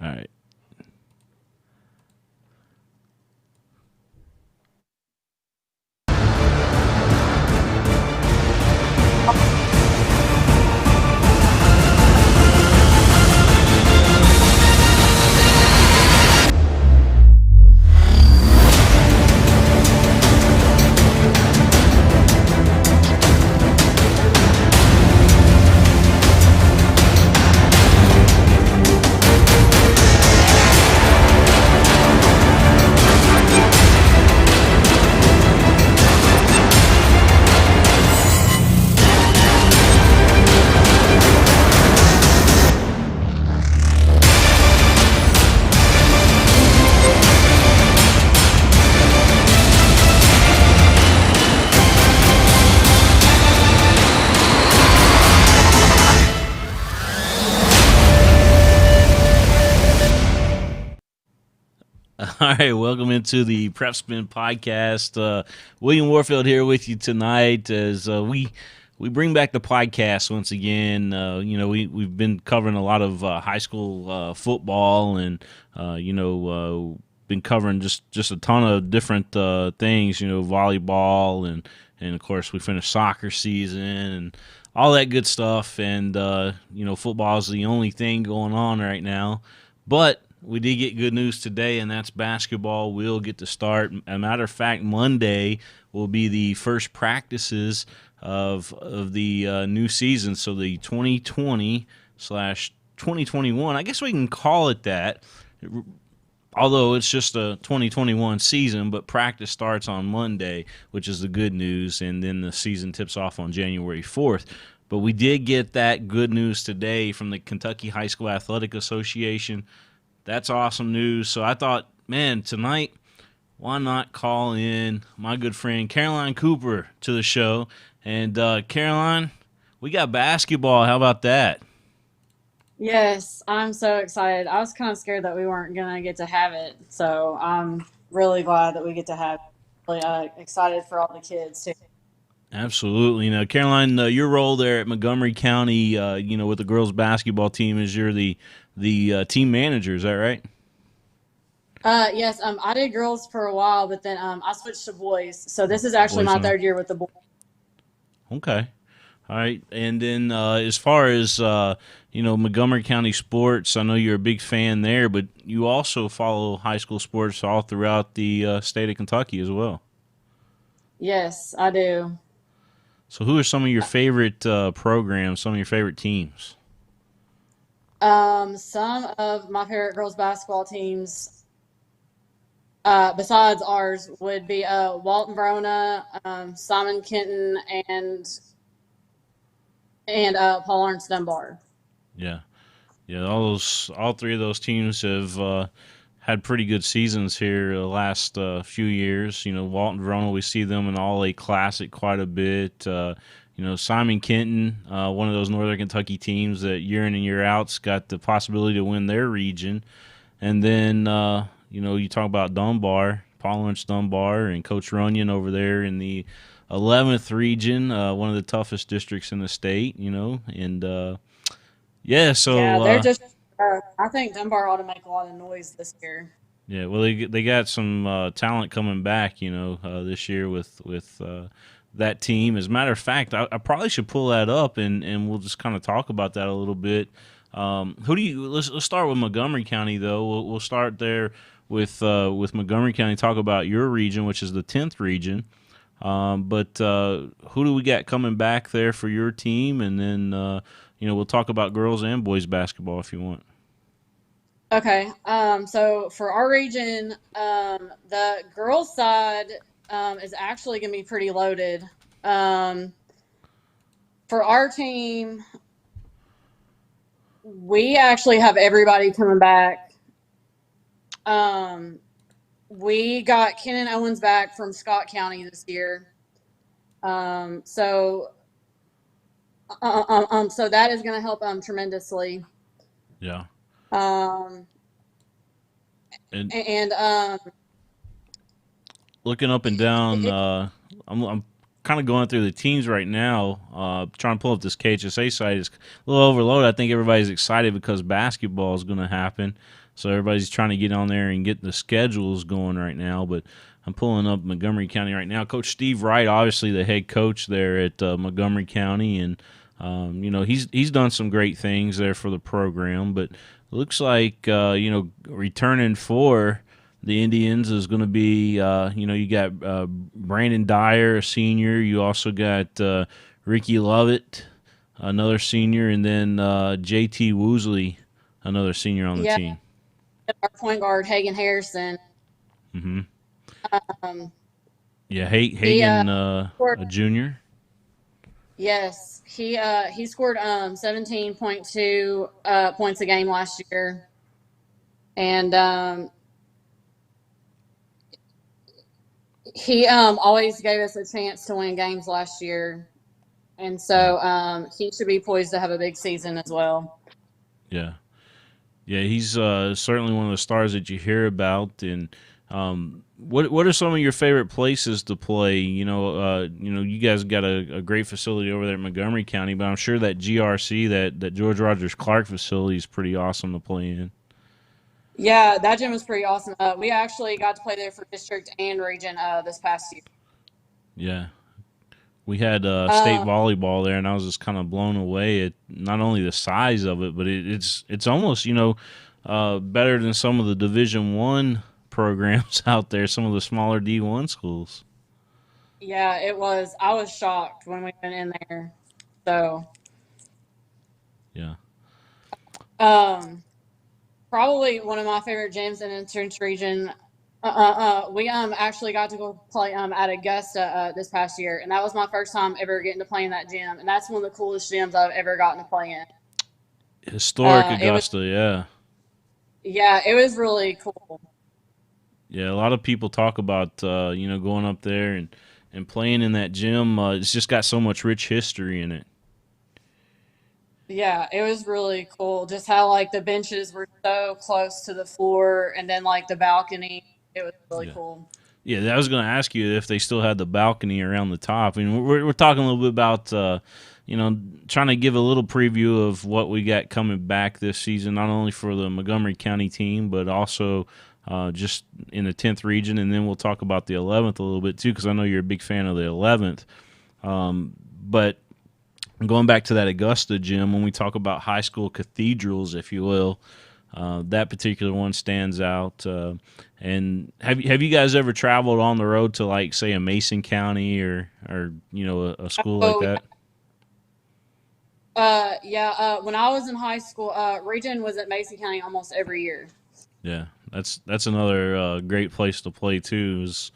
All right. All right, welcome into the PrepSpin podcast. William Warfield here with you tonight as we bring back the podcast once again. We've been covering a lot of high school football and been covering just a ton of different things. Volleyball and of course we finished soccer season and all that good stuff. And football is the only thing going on right now, but we did get good news today, and that's basketball will get to start. As a matter of fact, Monday will be the first practices of the new season, so the 2020/2021. I guess we can call it that, although it's just a 2021 season, but practice starts on Monday, which is the good news, and then the season tips off on January 4th. But we did get that good news today from the Kentucky High School Athletic Association. That's awesome news. So I thought, man, tonight, why not call in my good friend Caroline Cooper to the show? And Caroline, we got basketball. How about that? Yes, I'm so excited. I was kind of scared that we weren't going to get to have it. So I'm really glad that we get to have it. Really excited for all the kids, too. Absolutely. Now, Caroline, your role there at Montgomery County, with the girls basketball team is you're the team manager. Is that right? Yes, I did girls for a while, but then I switched to boys. So this is actually Boys my only. third year with the boys. Okay. All right. And then as far as, Montgomery County sports, I know you're a big fan there, but you also follow high school sports all throughout the state of Kentucky as well. Yes, I do. So who are some of your favorite programs, some of your favorite teams? Some of my favorite girls basketball teams, besides ours, would be Walton Verona, Simon Kenton, and Paul Lawrence Dunbar. Yeah. Yeah, all three of those teams have had pretty good seasons here the last few years. Walton Verona, we see them in All A Classic quite a bit. Simon Kenton, one of those Northern Kentucky teams that year in and year out's got the possibility to win their region. And then, you talk about Dunbar, Paul Lawrence Dunbar, and Coach Runyon over there in the 11th region, one of the toughest districts in the state, and yeah, Yeah, so they're just. I think Dunbar ought to make a lot of noise this year. yeah, well, they got some talent coming back, this year with that team. As a matter of fact, I probably should pull that up and we'll just kind of talk about that a little bit. Let's start with Montgomery County though. We'll start there with Montgomery County. Talk about your region, which is the 10th region. But who do we got coming back there for your team? And then we'll talk about girls and boys basketball if you want. Okay. So for our region, the girls' side is actually going to be pretty loaded. For our team, we actually have everybody coming back. We got Kenan Owens back from Scott County this year. So that is going to help tremendously. Yeah. Um, And and looking up and down, I'm kind of going through the teams right now, trying to pull up this KHSA site. It's a little overloaded. I think everybody's excited because basketball is going to happen. So everybody's trying to get on there and get the schedules going right now. But I'm pulling up Montgomery County right now. Coach Steve Wright, obviously the head coach there at Montgomery County, and he's done some great things there for the program. But it looks like returning for the Indians is going to be you got Brandon Dyer, a senior. You also got Ricky Lovett, another senior, and then JT Woosley, another senior on the Yeah, team. our point guard Hagan Harrison. Mm-hmm. Um, Yeah, he Hagan, scored, a junior. yes, he scored 17.2 points a game last year, and he always gave us a chance to win games last year, and Yeah, so he should be poised to have a big season as well. yeah, yeah. He's certainly one of the stars that you hear about. And what are some of your favorite places to play? You guys got a great facility over there at Montgomery County, but I'm sure that GRC, that George Rogers Clark facility, is pretty awesome to play in. Yeah, that gym was pretty awesome. We actually got to play there for district and region this past year. Yeah. We had state Um, volleyball there, and I was just kind of blown away at not only the size of it, but it's almost better than some of the Division 1 programs out there, some of the smaller D1 schools. yeah, it was. I was shocked when we went in there. So, Yeah, um, probably one of my favorite gyms in the Entrance region. We actually got to go play at Augusta this past year, and that was my first time ever getting to play in that gym, and that's one of the coolest gyms I've ever gotten to play in. historic It was, Augusta. Yeah, yeah, it was really cool. yeah. A lot of people talk about going up there and playing in that gym. It's just got so much rich history in it. Yeah, it was really cool. Just how like the benches were so close to the floor, and then like the balcony. It was really Yeah. cool. Yeah, I was going to ask you if they still had the balcony around the top. I mean, we're talking a little bit about, trying to give a little preview of what we got coming back this season, not only for the Montgomery County team, but also just in the 10th region. And then we'll talk about the 11th a little bit, too, because I know you're a big fan of the 11th. But going back to that Augusta gym, when we talk about high school cathedrals, if you will, that particular one stands out. And have you guys ever traveled on the road to, like, say, a Mason County or a school like Oh, that? yeah. When I was in high school, region was at Mason County almost every year. Yeah, that's another great place to play too. Is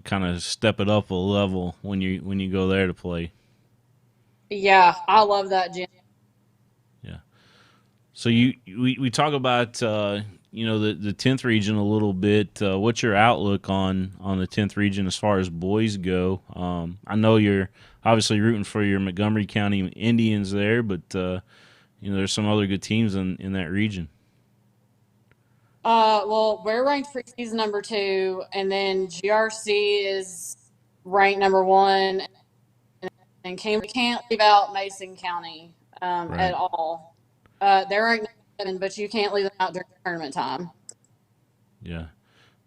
kind of step it up a level when you go there to play. Yeah, I love that gym. Yeah. So we talk about the 10th region a little bit. What's your outlook on the 10th region as far as boys go? I know you're obviously rooting for your Montgomery County Indians there, but there's some other good teams in that region. Well, we're ranked preseason number 2, and then GRC is ranked number 1, and can't leave out Mason County at Right. all. They're ranked number 7, but you can't leave them out during tournament time. Yeah.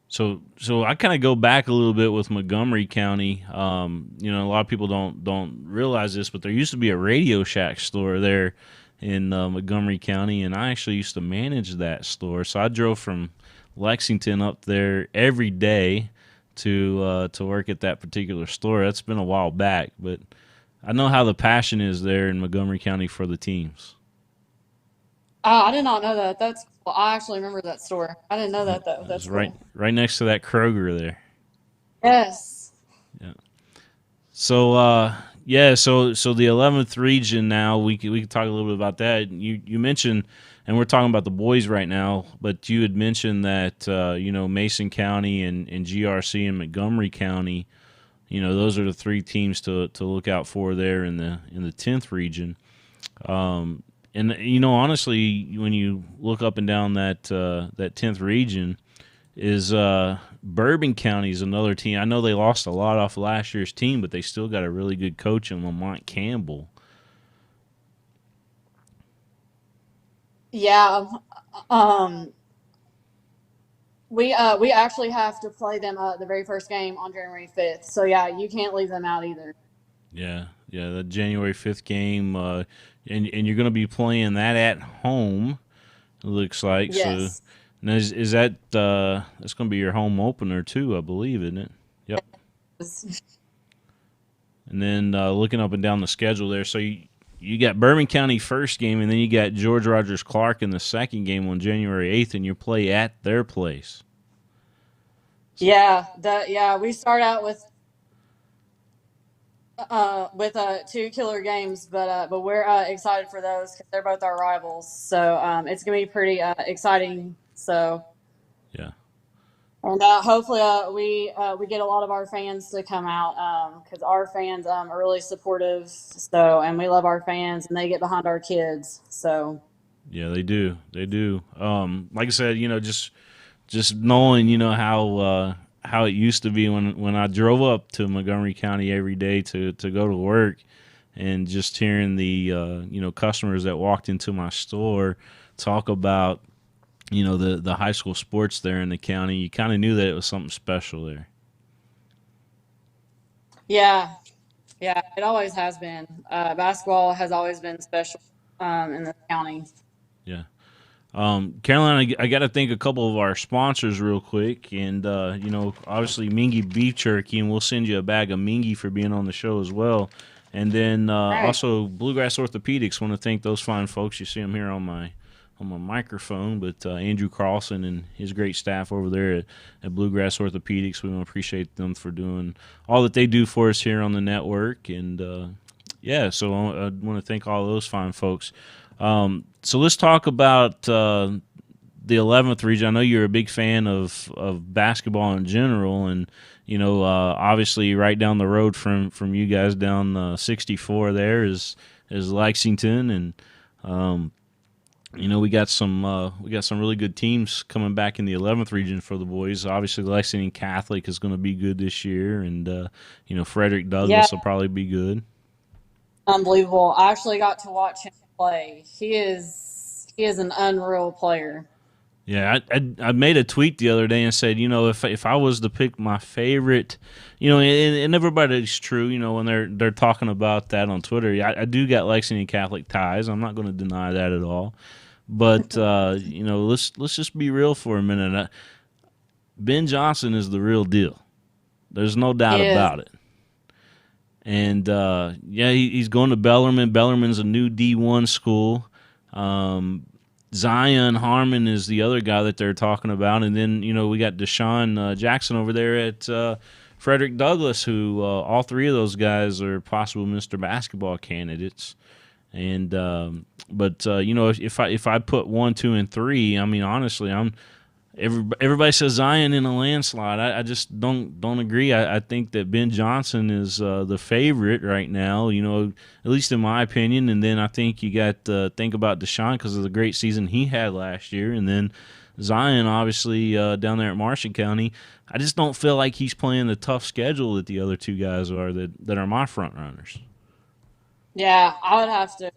So I kind of go back a little bit with Montgomery County. A lot of people don't realize this, but there used to be a Radio Shack store there in Montgomery County, and I actually used to manage that store. So I drove from Lexington up there every day to work at that particular store. That's been a while back, but I know how the passion is there in Montgomery County for the teams. I did not know that. That's cool. I actually remember that store. I didn't know Yeah, that though. it's That's right cool. right next to that Kroger there. Yes. Yeah. So so the 11th region now we could talk a little bit about that. You mentioned, and we're talking about the boys right now, but you had mentioned that Mason County and GRC and Montgomery County, those are the three teams to look out for there in the 10th region. And honestly, when you look up and down that 10th region, is Bourbon County is another team. I know they lost a lot off last year's team, but they still got a really good coach in Lamont Campbell. Yeah. Um, we actually have to play them the very first game on January 5th. So yeah, you can't leave them out either. Yeah, yeah, the January 5th game, and you're going to be playing that at home. It looks like so. Yes. Now is that that's going to be your home opener too? I believe, isn't it? Yep. And then looking up and down the schedule there, so you got Bourbon County first game, and then you got George Rogers Clark in the second game on January 8th, and you play at their place. Yeah, we start out with two killer games, but we're excited for those because they're both our rivals. So it's gonna be pretty exciting. So Yeah. and hopefully we get a lot of our fans to come out because our fans are really supportive. So and we love our fans and they get behind our kids. So Yeah, they do. They do. Like I said, just knowing, how it used to be when I drove up to Montgomery County every day to go to work, and just hearing the customers that walked into my store talk about the high school sports there in the county, you kind of knew that it was something special there. yeah, yeah, it always has been. Basketball has always been special in the county. Yeah. Caroline, I got to thank a couple of our sponsors real quick, and obviously Mingy Beef Jerky, and we'll send you a bag of Mingy for being on the show as well. And then All right. also Bluegrass Orthopedics. Want to thank those fine folks. You see them here on my microphone, but Andrew Carlson and his great staff over there at Bluegrass Orthopedics. We want to appreciate them for doing all that they do for us here on the network, and so I want to thank all those fine folks. So let's talk about the 11th region. I know you're a big fan of basketball in general, and obviously right down the road from you guys down 64 there is Lexington, and we got some really good teams coming back in the 11th region for the boys. Obviously, Lexington Catholic is going to be good this year, and Frederick Yeah, Douglass will probably be good. unbelievable. I actually got to watch him play. He is an unreal player. Yeah, I made a tweet the other day and said, if I was to pick my favorite, and everybody's true, when they're talking about that on Twitter. Yeah, I do got Lexington Catholic ties. I'm not going to deny that at all. But let's just be real for a minute. Ben Johnson is the real deal. There's no doubt He is. about it. And he's going to Bellarmine. Bellarmine's a new D1 school. Zion Harmon is the other guy that they're talking about, and then we got Deshaun Jackson over there at Frederick Douglass, who all three of those guys are possible Mr. Basketball candidates. And if I put 1, 2, and 3, I mean honestly, everybody says Zion in a landslide. I just don't agree. I think that Ben Johnson is the favorite right now, at least in my opinion. And then I think you got to think about Deshaun because of the great season he had last year. And then Zion, obviously, down there at Marshall County. I just don't feel like he's playing the tough schedule that the other two guys are that are my front runners. Yeah, I would have to.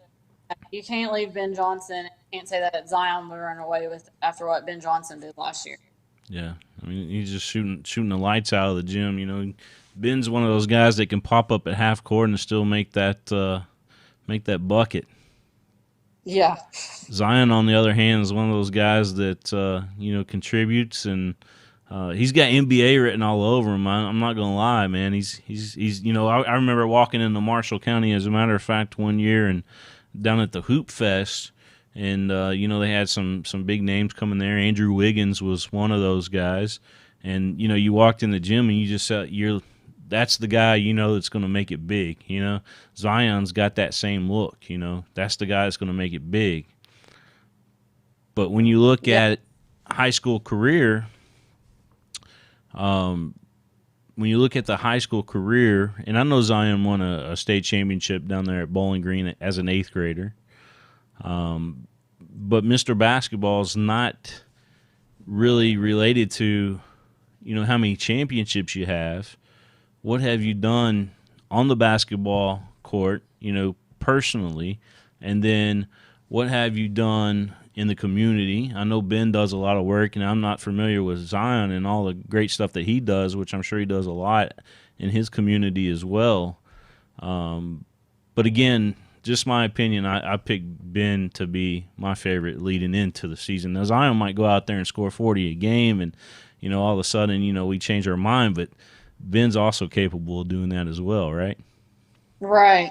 You can't leave Ben Johnson. You can't say that Zion will run away with it after what Ben Johnson did last year. Yeah, I mean he's just shooting the lights out of the gym. Ben's one of those guys that can pop up at half court and still make that bucket. Yeah. Zion, on the other hand, is one of those guys that contributes, and he's got NBA written all over him. I'm not gonna lie, man. He's I remember walking into Marshall County, as a matter of fact, one year and down at the Hoop Fest. And they had some big names coming there. Andrew Wiggins was one of those guys, and you walked in the gym and you just said that's the guy that's going to make it big. Zion's got that same look. That's the guy that's going to make it big. But when you look at high school career, when you look at the high school career, and I know Zion won a state championship down there at Bowling Green as an 8th grader. But Mr. Basketball is not really related to, how many championships you have. What have you done on the basketball court, personally? And then what have you done, in the community. I know Ben does a lot of work, and I'm not familiar with Zion and all the great stuff that he does, which I'm sure he does a lot in his community as well. But again, just my opinion, I picked Ben to be my favorite leading into the season. Now, Zion might go out there and score 40 a game, and all of a sudden, we change our mind, but Ben's also capable of doing that as well, right? Right.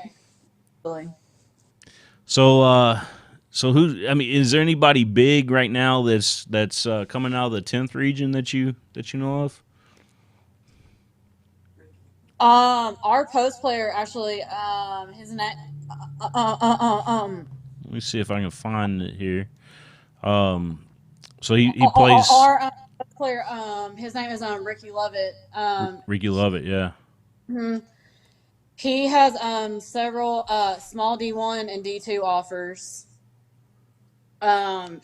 Really. So who? I mean, is there anybody big right now that's coming out of the 10th region that you know of? Our post player actually, his name, Let me see if I can find it here. So he plays our post player, his name is Ricky Lovett. Ricky Lovett, yeah. Mhm. He has several small D1 and D2 offers. Um,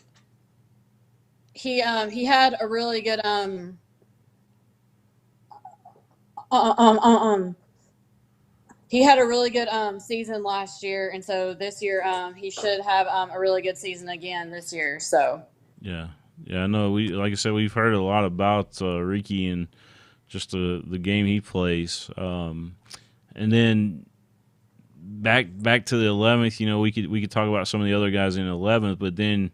he had a really good uh, um um um he had a really good season last year, and so this year he should have a really good season again this year. So Yeah, yeah. I know. Like I said, we've heard a lot about Ricky and just the game he plays. And then back to the 11th. We could talk about some of the other guys in the 11th, but then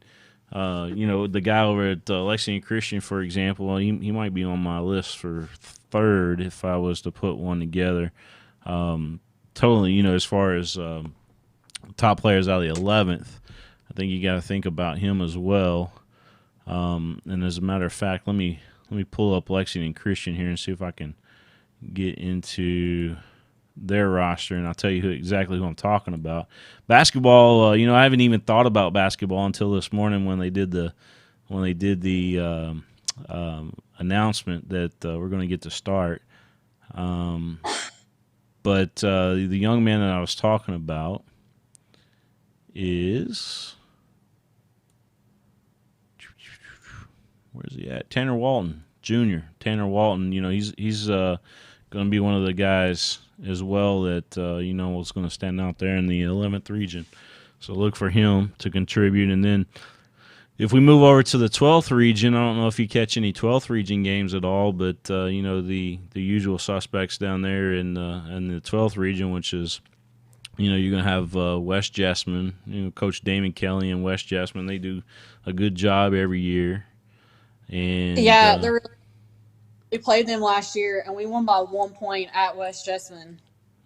the guy over at Lexington Christian, for example, he might be on my list for third if I was to put one together. Totally, as far as top players out of the 11th, I think you got to think about him as well. And as a matter of fact, let me pull up Lexington Christian here and see if I can get into their roster, and I'll tell you exactly who I'm talking about. Basketball, I haven't even thought about basketball until this morning when they did the announcement that we're going to get to start. But the young man that I was talking about is, where's he at? Tanner Walton Jr. Tanner Walton. He's going to be one of the guys as well that was going to stand out there in the 11th region. So look for him to contribute. And then if we move over to the 12th region, I don't know if you catch any 12th region games at all, but the usual suspects down there in the 12th region, which is you're going to have West Jessamine. Coach Damon Kelly and West Jessamine, they do a good job every year. And yeah, we played them last year, and we won by 1 point at West Jessamine.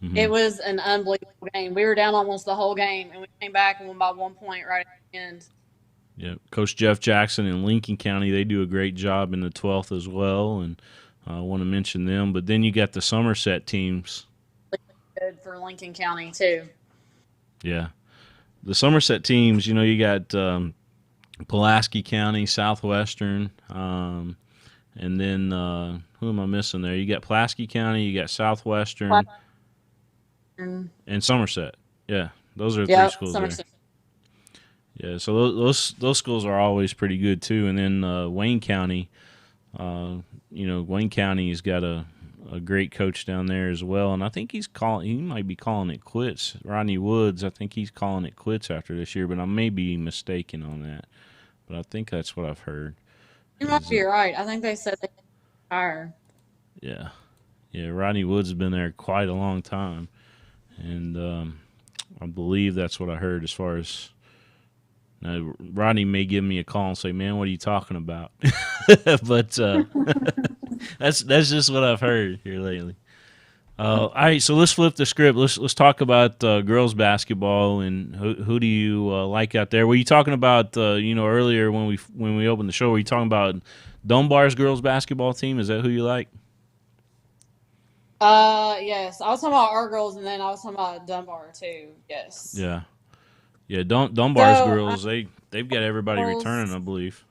mm-hmm. It was an unbelievable game. We were down almost the whole game, and we came back and won by 1 point right at the end. Yeah, Coach Jeff Jackson in Lincoln County, they do a great job in the 12th as well, and I want to mention them. But then you got the Somerset teams. Good for Lincoln County too. Yeah, the Somerset teams. You got Pulaski County, Southwestern, and then who am I missing there? You got Pulaski County, you got Southwestern, and Somerset. Yeah, those are three schools Somerset. There. Yeah, so those schools are always pretty good too. And then Wayne County, Wayne County's got a great coach down there as well. And I think he might be calling it quits. Rodney Woods, I think he's calling it quits after this year, but I may be mistaken on that. But I think that's what I've heard. You might be right. I think they said they retire. Yeah. Yeah, Rodney Woods has been there quite a long time. And I believe that's what I heard as far as. Now, Rodney may give me a call and say, "Man, what are you talking about?" But that's just what I've heard here lately. All right, so let's flip the script. Let's talk about girls basketball and who do you like out there? Were you talking about earlier when we opened the show? Were you talking about Dunbar's girls basketball team? Is that who you like? Yes, I was talking about our girls, and then I was talking about Dunbar too. Yes. Yeah. Yeah, Dunbar's girls, they've got everybody returning, I believe.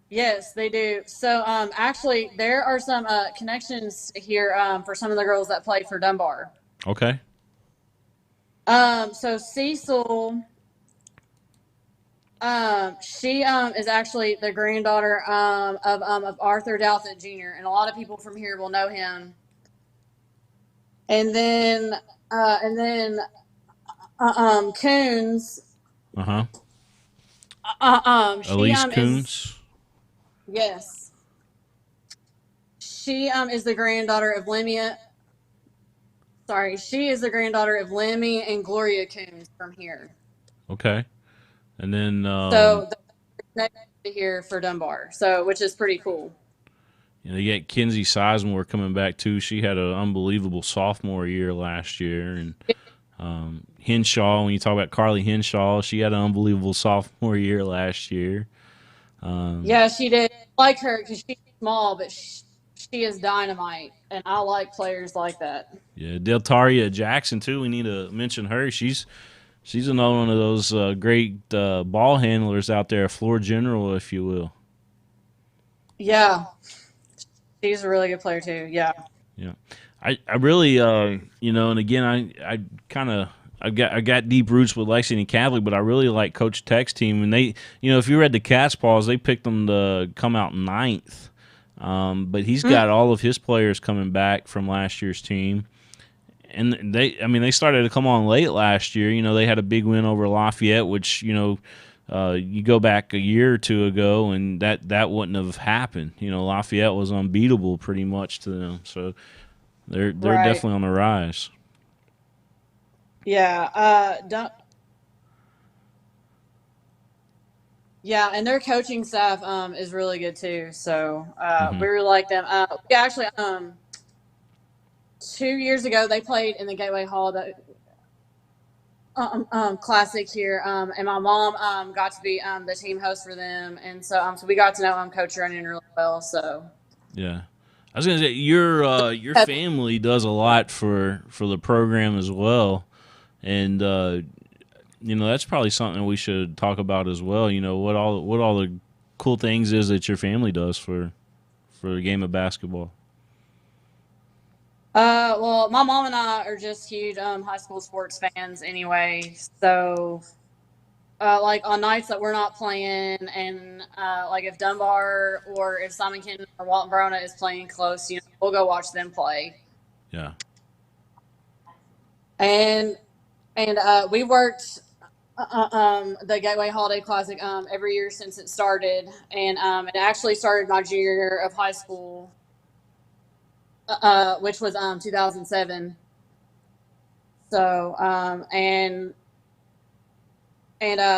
Yes, they do. So, actually, there are some connections here for some of the girls that play for Dunbar. Okay. So Cecil, she is actually the granddaughter of Arthur Douthit Jr., and a lot of people from here will know him. And then Coons. She Elise is Coons. yes. She is the granddaughter of Lemmy. Sorry, she is the granddaughter of Lemmy and Gloria Coons from here. Okay. And then So they're here for Dunbar. So which is pretty cool. you got Kinsey Sizemore coming back too. She had an unbelievable sophomore year last year, and Henshaw. When you talk about Carly Henshaw, she had an unbelievable sophomore year last year. Yeah, she did. I like her because she's small, but she is dynamite, and I like players like that. Yeah, Deltaria Jackson too. We need to mention her. She's another one of those great ball handlers out there, a floor general, if you will. Yeah, she's a really good player too. Yeah. Yeah, I really and again I kind of I got deep roots with Lexington Catholic, but I really like Coach Tech's team, and they if you read the Cats Paws, they picked them to come out ninth, but he's got all of his players coming back from last year's team. And they started to come on late last year. They had a big win over Lafayette, which you go back a year or two ago, and that wouldn't have happened. Lafayette was unbeatable pretty much to them, so they're Right. definitely on the rise. Yeah. Don't. Yeah, and their coaching staff is really good too. So Hmm. we really like them. We actually 2 years ago they played in the Gateway Hall classic here, and my mom got to be the team host for them, and so we got to know Coach Runyon really well. So Yeah, I was gonna say your family does a lot for the program as well, and that's probably something we should talk about as well. What all the cool things is that your family does for the game of basketball. well, my mom and I are just huge high school sports fans anyway. So like on nights that we're not playing, and like if Dunbar or if Simon Kenton or Walton Verona is playing close, we'll go watch them play. Yeah. And we worked the Gateway Holiday Classic every year since it started, and it actually started my junior year of high school, which was 2007. So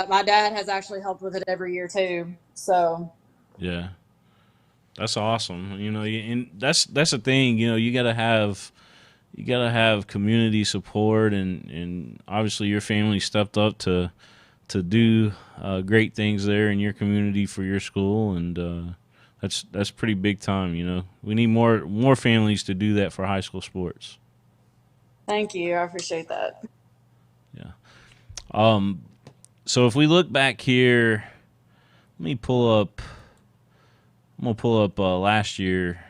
my dad has actually helped with it every year too. So Yeah. That's awesome. And that's the thing. You gotta have community support, and obviously your family stepped up to do great things there in your community for your school, and that's pretty big time. We need more families to do that for high school sports. thank you, I appreciate that. Yeah. Um. So if we look back here, let me pull up. I'm gonna pull up last year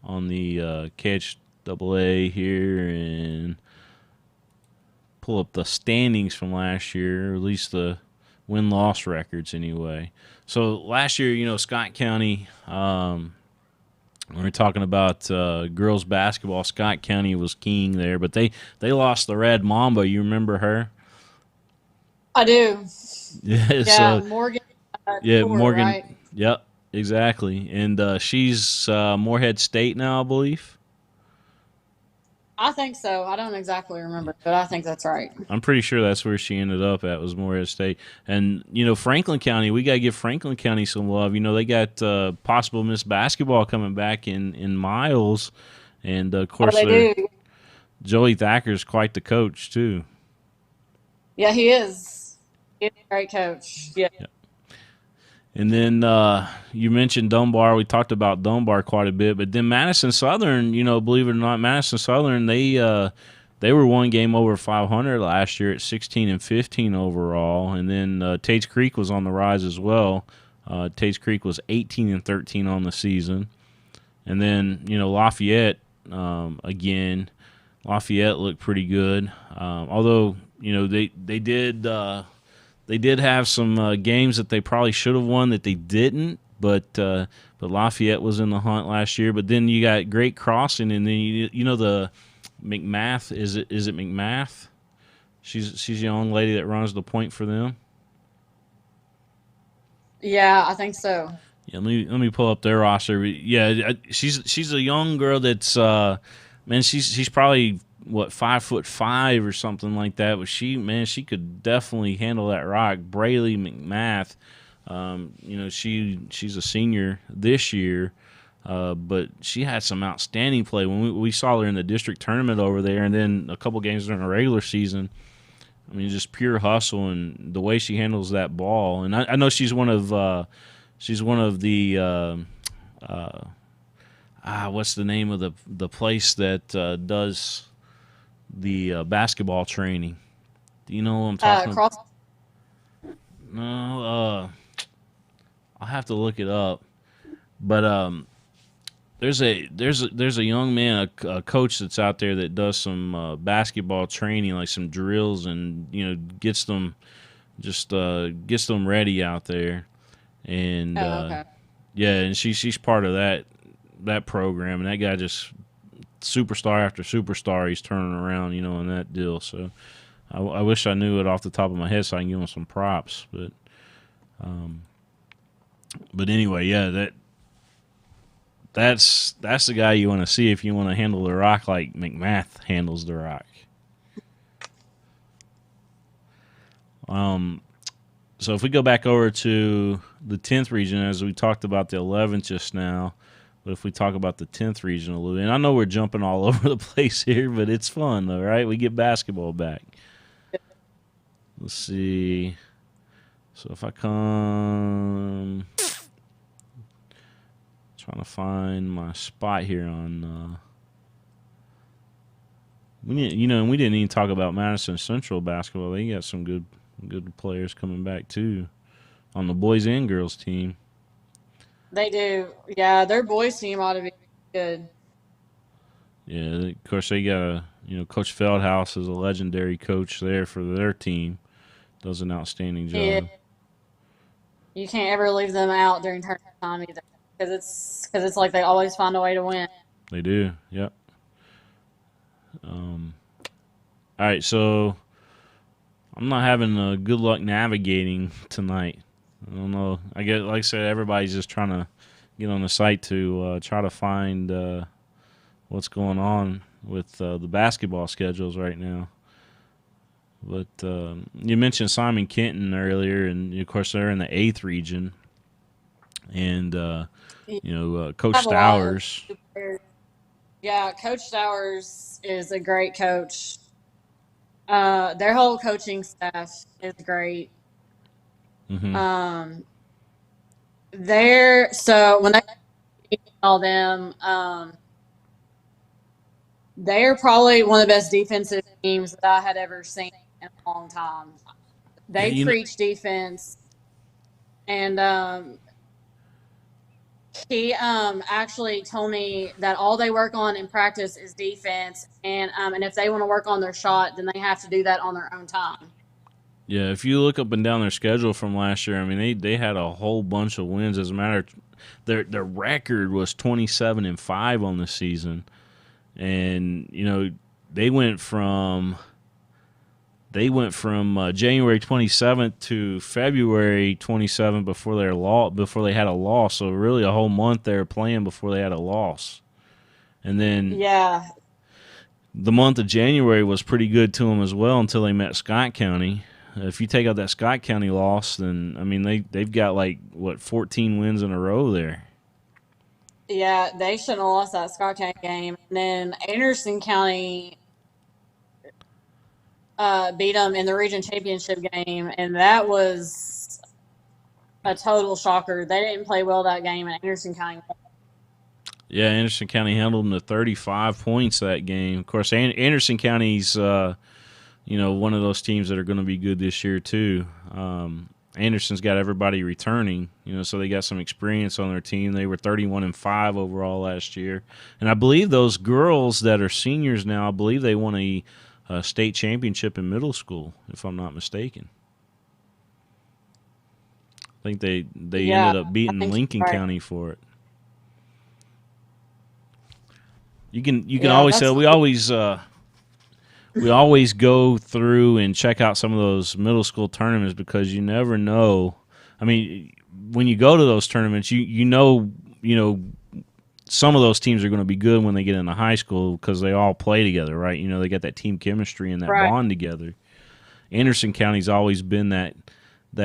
on the KHAA here and pull up the standings from last year, or at least the win-loss records anyway. So last year, Scott County, when we're talking about girls basketball, Scott County was king there, but they lost the Red Mamba. You remember her? I do. Yeah. Yeah, So Morgan yeah, Tour, Morgan. right? Yep, exactly. And she's Morehead State now, I believe. I think so. I don't exactly remember, but I think that's right. I'm pretty sure that's where she ended up at, was Morehead State. And Franklin County, we got to give Franklin County some love. They got possible Miss Basketball coming back in Miles, and of Oh, course they do. Joey Thacker's quite the coach too. Yeah, he is. He's a great coach. Yeah. Yeah. And then you mentioned Dunbar. We talked about Dunbar quite a bit, but then Madison Southern, believe it or not, Madison Southern, they were one game over 500 last year at 16-15 overall, and then Tate's Creek was on the rise as well. Tate's Creek was 18-13 on the season, and then Lafayette again. Lafayette looked pretty good, although they did. They did have some games that they probably should have won that they didn't, but Lafayette was in the hunt last year. But then you got Great Crossing, and then the McMath. Is it McMath? She's a young lady that runs the point for them. Yeah, I think so. Yeah, let me pull up their roster. Yeah, she's a young girl that's man, she's probably what 5'5" or something like that. But she could definitely handle that rock. Braylee Mcmath, she's a senior this year. But she had some outstanding play when we saw her in the district tournament over there, and then a couple games during the regular season. I mean, just pure hustle and the way she handles that ball. And I know she's one of the what's the name of the place that does the basketball training? Do you know what I'm talking about? Cross. No, I'll have to look it up. But there's a young man, a coach that's out there that does some basketball training, like some drills, and gets them ready out there, and Oh, okay. yeah, and she's part of that program, and that guy just superstar after superstar he's turning around, in that deal. So I wish I knew it off the top of my head so I can give him some props, but anyway, yeah, that's the guy you want to see if you want to handle the rock like McMath handles the rock. So if we go back over to the 10th region, as we talked about the 11th just now, but if we talk about the 10th region a little bit, and I know we're jumping all over the place here, but it's fun though, right? We get basketball back. Let's see. So if I come, trying to find my spot here on. And we didn't even talk about Madison Central basketball. They got some good players coming back too, on the boys and girls team. They do. Yeah, their boys team ought to be good. Yeah, of course they got Coach Feldhouse is a legendary coach there for their team. Does an outstanding Yeah, job. you can't ever leave them out during tournament time either, because it's like they always find a way to win. They do. Yep. All right, so I'm not having good luck navigating tonight. I don't know. I get, like I said, everybody's just trying to get on the site to try to find what's going on with the basketball schedules right now. But you mentioned Simon Kenton earlier, and of course they're in the 8th region, and You Coach have a lot of Stowers. good players. Yeah, Coach Stowers is a great coach. Their whole coaching staff is great. Hmm. Um, they're so when they all them, they're probably one of the best defensive teams that I had ever seen in a long time. Yeah, They preach defense, and he actually told me that all they work on in practice is defense, and if they want to work on their shot, then they have to do that on their own time. Yeah, if you look up and down their schedule from last year, I mean they had a whole bunch of wins. As a matter, their record was 27-5 on the season, and they went from January 27th to February 27th before they had a loss. So really, a whole month they were playing before they had a loss, and then Yeah, the month of January was pretty good to them as well until they met Scott County. If you take out that Scott County loss, then I mean they've got 14 wins in a row there. yeah, they shouldn't have lost that Scott County game. And then Anderson County beat them in the region championship game, and that was a total shocker. They didn't play well that game, and Anderson County. Yeah, Anderson County handled them to 35 points that game. Of course, Anderson County's one of those teams that are going to be good this year too. Anderson's got everybody returning, so they got some experience on their team. They were 31-5 overall last year, and I believe those girls that are seniors now, I believe they won a state championship in middle school, if I'm not mistaken. I think they Yeah, ended up I beating think Lincoln you're right. County for it. You can Yeah, always that's say we always go through and check out some of those middle school tournaments because you never know. I mean, when you go to those tournaments, you know some of those teams are going to be good when they get into high school because they all play together, right? You know, they got that team chemistry and that Right. bond together. Anderson County's always been that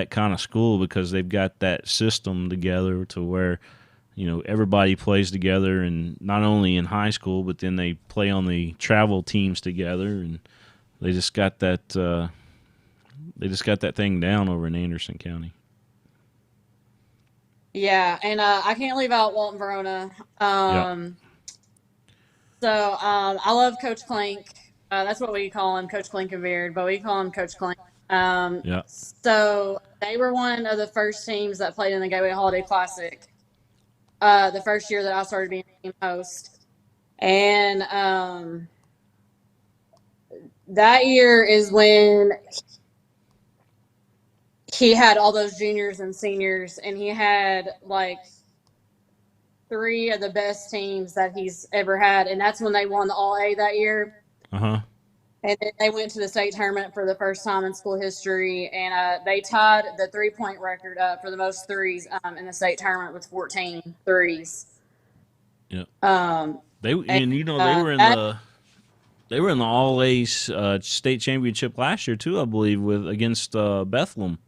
kind of school because they've got that system together to where, you know, everybody plays together, and not only in high school, but then they play on the travel teams together, and they just got that thing down over in Anderson County. Yeah, and I can't leave out Walton Verona. Yeah. I love Coach Clink. That's what we call him, Coach Clink and Beard, but we call him Coach Clink. Yeah. So they were one of the first teams that played in the Gateway Holiday Classic. The first year that I started being team host, and that year is when he had all those juniors and seniors, and he had like 3 of the best teams that he's ever had, and that's when they won the All A that year. Uh-huh. And then they went to the state tournament for the first time in school history, and they tied the 3-point record up for the most threes in the state tournament with 14 threes. Yeah. They were in the All A's state championship last year too, I believe, against Bethlehem.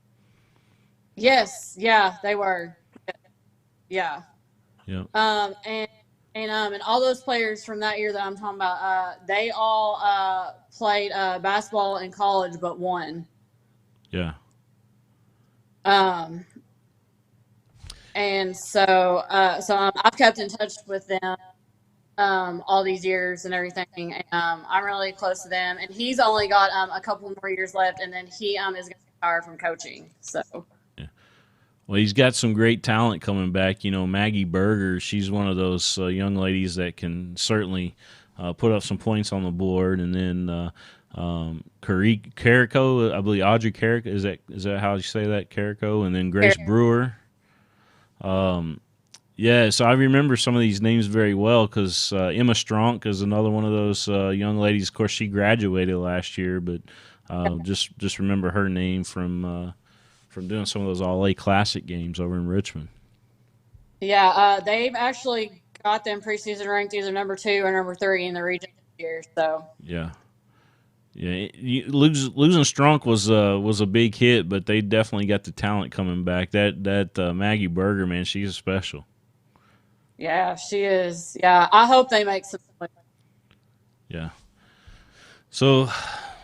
Yes, yeah, they were. Yeah. Yeah. And all those players from that year that I'm talking about, they all played basketball in college, but one. Yeah. And so I've kept in touch with them all these years and everything. And I'm really close to them. And he's only got a couple more years left, and then he is going to retire from coaching. So. Yeah. Well, he's got some great talent coming back. You know, Maggie Berger, she's one of those young ladies that can certainly put up some points on the board. And then Carrico, I believe Audrey Carrico, is that how you say that, Carrico? And then Grace Brewer. Yeah, so I remember some of these names very well because Emma Stronk is another one of those young ladies. Of course, she graduated last year, but just remember her name from doing some of those All-A Classic games over in Richmond. Yeah, they've actually got them preseason ranked either number 2 or number 3 in the region this year. So yeah. Losing Stronk was a big hit, but they definitely got the talent coming back. That Maggie Berger, man, she's special. Yeah, she is. Yeah, I hope they make some. Yeah. So,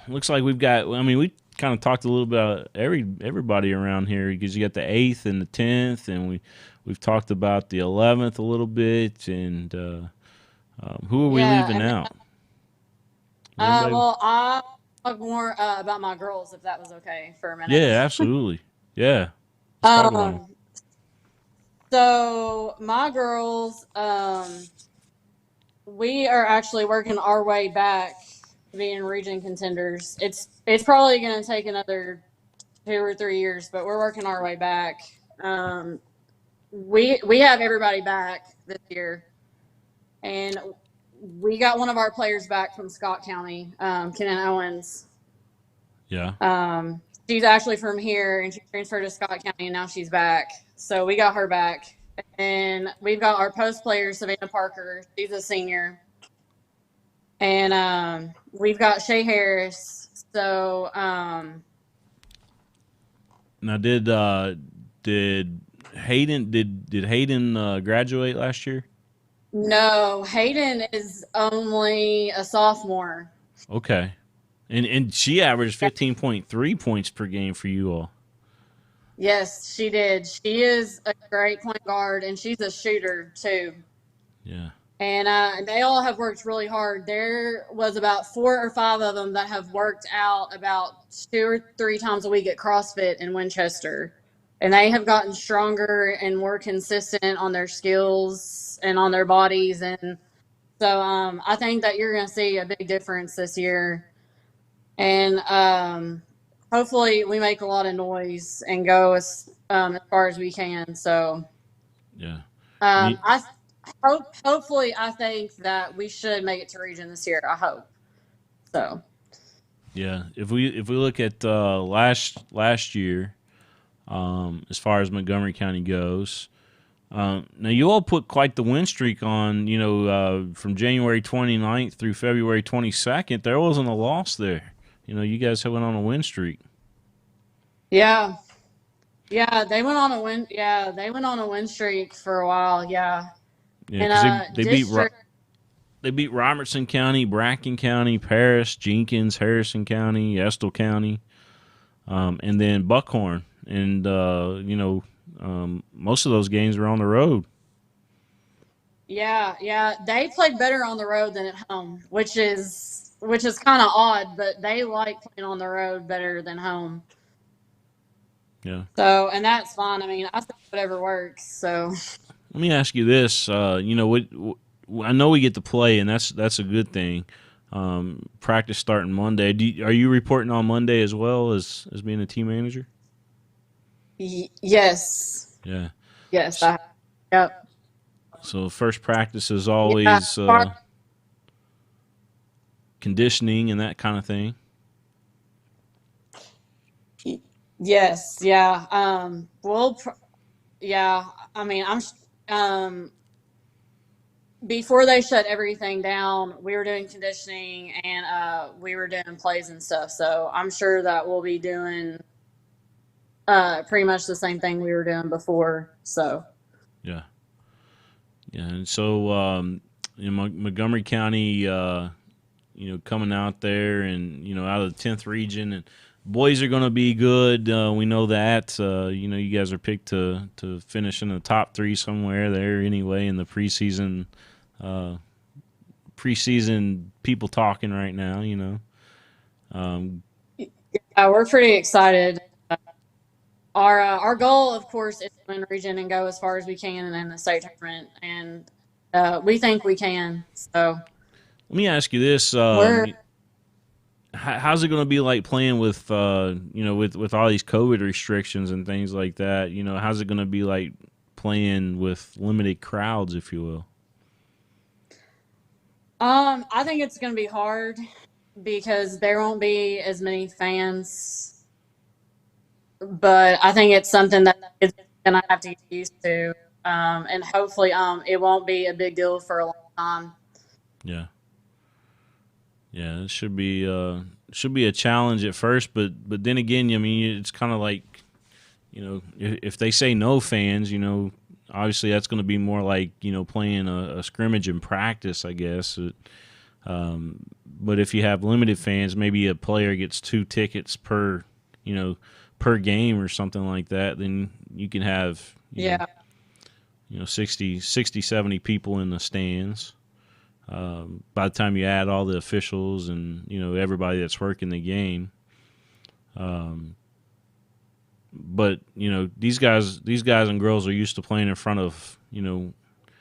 looks like we've got. I mean, we kind of talked a little bit about everybody around here because you got the 8th and the 10th, and we've talked about the 11th a little bit, and who are we leaving out? Well, I'll talk more about my girls if that was okay for a minute. Yeah, absolutely. Yeah. So my girls, we are actually working our way back to being region contenders. It's probably going to take another 2 or 3 years, but we're working our way back. We have everybody back this year, and we got one of our players back from Scott County, Kenan Owens. Yeah. She's actually from here, and she transferred to Scott County, and now she's back. So we got her back. And we've got our post player, Savannah Parker. She's a senior. And we've got Shay Harris. So now did Hayden graduate last year? No, Hayden is only a sophomore. Okay. And she averaged 15.3 points per game for you all. Yes, she did. She is a great point guard, and she's a shooter too. Yeah. And they all have worked really hard. There was about 4 or 5 of them that have worked out about 2 or 3 times a week at CrossFit in Winchester. And they have gotten stronger and more consistent on their skills and on their bodies. And so I think that you're going to see a big difference this year. And hopefully we make a lot of noise and go as far as we can. So yeah, hopefully I think that we should make it to region this year. I hope so. Yeah, if we look at last year, as far as Montgomery County goes. Now, you all put quite the win streak on, from January 29th through February 22nd. There wasn't a loss there. You guys went on a win streak. Yeah. Yeah, they went on a win. Yeah, they went on a win streak for a while. Yeah, Yeah, and because they beat district. they beat Robertson County, Bracken County, Paris, Jenkins, Harrison County, Estill County, and then Buckhorn. And most of those games were on the road. Yeah, yeah, they played better on the road than at home, which is kind of odd, but they like playing on the road better than home. Yeah. So, and that's fine. I mean, I think whatever works. So, Let me ask you this. I know we get to play, and that's a good thing. Practice starting Monday. Are you reporting on Monday as well as being a team manager? Yes, Yeah. yes, yep. So first practice is Yeah, always conditioning and that kind of thing. yes, yeah. Yeah. I mean, before they shut everything down, we were doing conditioning and we were doing plays and stuff. So I'm sure that we'll be doing pretty much the same thing we were doing before. So Yeah. Yeah, and so in Montgomery County, coming out there and out of the 10th region, and boys are going to be good. We know that. You guys are picked to finish in the top 3 somewhere there anyway in the preseason. Preseason people talking right now. yeah, we're pretty excited. Our goal, of course, is to win region and go as far as we can in the state tournament, and we think we can. So Let me ask you this: we're how's it going to be like playing with with all these COVID restrictions and things like that? How's it going to be like playing with limited crowds, if you will? I think it's going to be hard because there won't be as many fans, but I think it's something that it's going to have to get used to, and hopefully, it won't be a big deal for a long time. Yeah. Yeah, it should be a challenge at first, but then again, I mean, it's kind of like, if they say no fans, obviously that's going to be more like playing a scrimmage in practice, I guess. But if you have limited fans, maybe a player gets 2 tickets per game or something like that, then you can have Yeah. 60, 70 people in the stands. By the time you add all the officials and everybody that's working the game, but these guys and girls are used to playing in front of